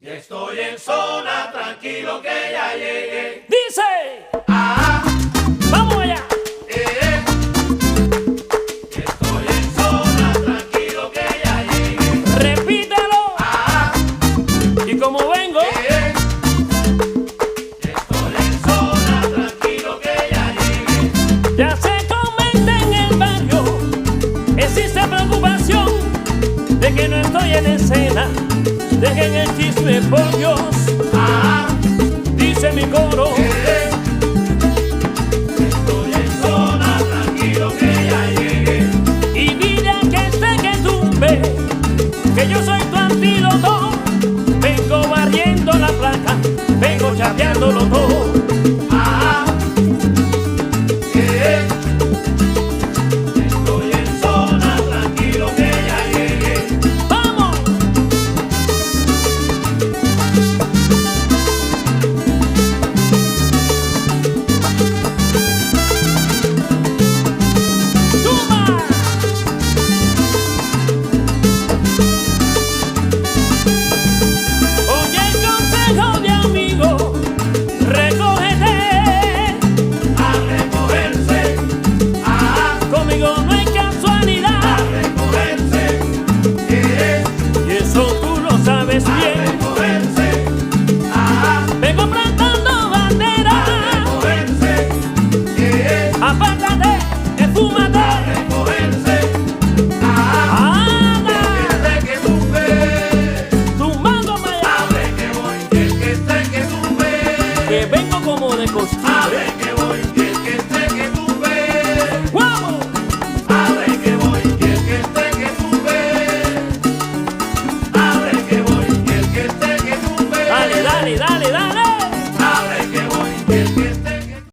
Y estoy en zona, tranquilo que ya llegué. Dice, vamos allá. Y estoy en zona, tranquilo que ya llegué. Repítelo. Y como vengo, Y estoy en zona, tranquilo que ya llegué. ya se comenta en el barrio, existe preocupación de que no estoy en escena. Dejen el chisme, por Dios. Dice mi coro. Estoy en zona, tranquilo que ya llegué. Y dile a que esté que tumbe, que yo soy tu antídoto. Vengo barriendo la placa, vengo chapeándolo todo.